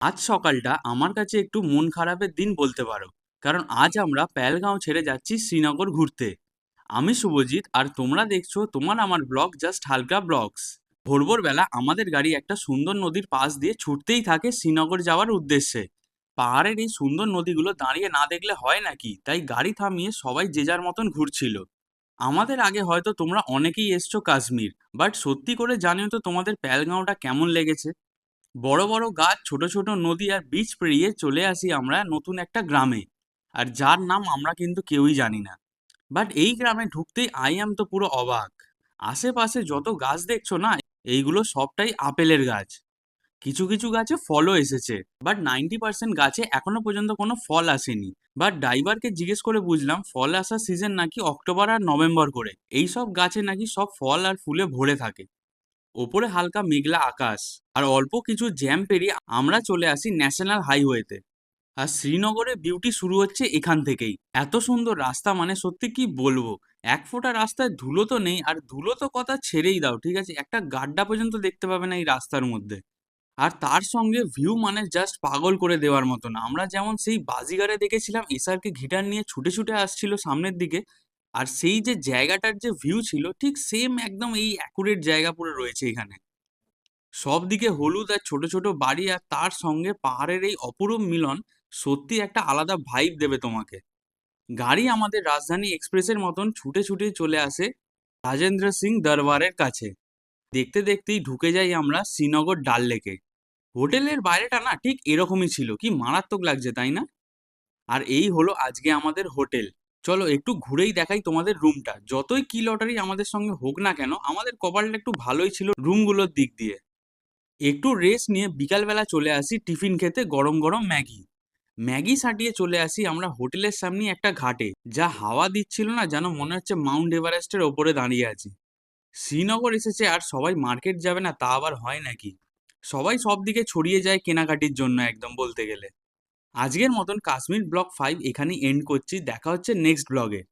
আজ সকালটা আমার কাছে একটু মন খারাপের দিন বলতে পারো। কারণ আজ আমরা পেহেলগাঁও ছেড়ে যাচ্ছি শ্রীনগর ঘুরতে। আমি শুভজিৎ আর তোমরা দেখছো তোমার আমার ব্লগ জাস্ট হালকা ব্লগস। ভোর ভোরবেলা আমাদের গাড়ি একটা সুন্দর নদীর পাশ দিয়ে ছুটতেই থাকে শ্রীনগর যাওয়ার উদ্দেশ্যে। পাহাড়ের এই সুন্দর নদীগুলো দাঁড়িয়ে না দেখলে হয় নাকি, তাই গাড়ি থামিয়ে সবাই যে যার মতন ঘুরছিল। আমাদের আগে হয়তো তোমরা অনেকেই এসছো কাশ্মীর, বাট সত্যি করে জানিও তো তোমাদের পেহেলগাঁওটা কেমন লেগেছে। বড় বড় গাছ, ছোট ছোট নদী আর বিচ পেরিয়ে চলে আসি আমরা নতুন একটা গ্রামে, আর যার নাম আমরা কিন্তু কেউই জানি না। বাট এই গ্রামে ঢুকতেই আই এম তো পুরো অবাক। আশেপাশে যত গাছ দেখছো না, এইগুলো সবটাই আপেলের গাছ। কিছু কিছু গাছে ফলও এসেছে, বাট 90% গাছে এখনো পর্যন্ত কোনো ফল আসেনি। বাট ড্রাইভারকে জিজ্ঞেস করে বুঝলাম ফল আসার সিজন নাকি অক্টোবর আর নভেম্বর করে। এইসব গাছে নাকি সব ফল আর ফুলে ভরে থাকে। ওপরে হালকা মেঘলা আকাশ, আর অল্প কিছু জ্যাম পেরিয়ে আমরা চলে আসি ন্যাশনাল হাইওয়েতে। আর শ্রীনগরের বিউটি শুরু হচ্ছে এখান থেকেই। এত সুন্দর রাস্তা, মানে সত্যি কি বলবো। এক ফোঁটা রাস্তায় ধুলো তো নেই, আর ধুলো তো কথা ছেড়েই দাও, ঠিক আছে, একটা গাড্ডা পর্যন্ত দেখতে পাবে না এই রাস্তার মধ্যে। আর তার সঙ্গে ভিউ মানে জাস্ট পাগল করে দেওয়ার মতন। আমরা যেমন সেই বাজিগারে দেখেছিলাম এসআরকে গিটার নিয়ে ছুটে ছুটে আসছিল সামনের দিকে, আর সেই যে জায়গাটার যে ভিউ ছিল ঠিক সেম একদম এই অ্যাকুরেট জায়গা পুরো রয়েছে এখানে। সব দিকে হলুদ আর ছোট ছোট বাড়ি, আর তার সঙ্গে পাহাড়ের এই অপরূপ মিলন সত্যি একটা আলাদা ভাইব দেবে তোমাকে। গাড়ি আমাদের রাজধানী এক্সপ্রেসের মতন ছুটে ছুটে চলে আসে রাজেন্দ্র সিং দরবারের কাছে। দেখতে দেখতেই ঢুকে যাই আমরা শ্রীনগর ডাল লেকে। হোটেলের বাইরেটা না ঠিক এরকমই ছিল, কি মারাত্মক লাগছে তাই না। আর এই হলো আজকে আমাদের হোটেল। চলো একটু ঘুরেই দেখাই তোমাদের রুমটা। যতই কি লটারি আমাদের সঙ্গে হোক না কেন, আমাদের কপালটা একটু ভালোই ছিল রুমগুলোর দিক দিয়ে। একটু রেস্ট নিয়ে বিকালবেলা চলে আসি টিফিন খেতে গরম গরম ম্যাগি। ম্যাগি সাটিয়ে চলে আসি আমরা হোটেলের সামনে একটা ঘাটে। যা হাওয়া দিচ্ছিল না, যেন মনে হচ্ছে মাউন্ট এভারেস্টের ওপরে দাঁড়িয়ে আছি। শ্রীনগর এসেছে আর সবাই মার্কেট যাবে না তা আবার হয় নাকি। সবাই সব দিকে ছড়িয়ে যায় কেনাকাটির জন্য একদম বলতে গেলে। আজকের মতন কাশ্মীর ব্লগ 5 এখানেই এন্ড করছি। দেখা হচ্ছে নেক্সট ব্লগে।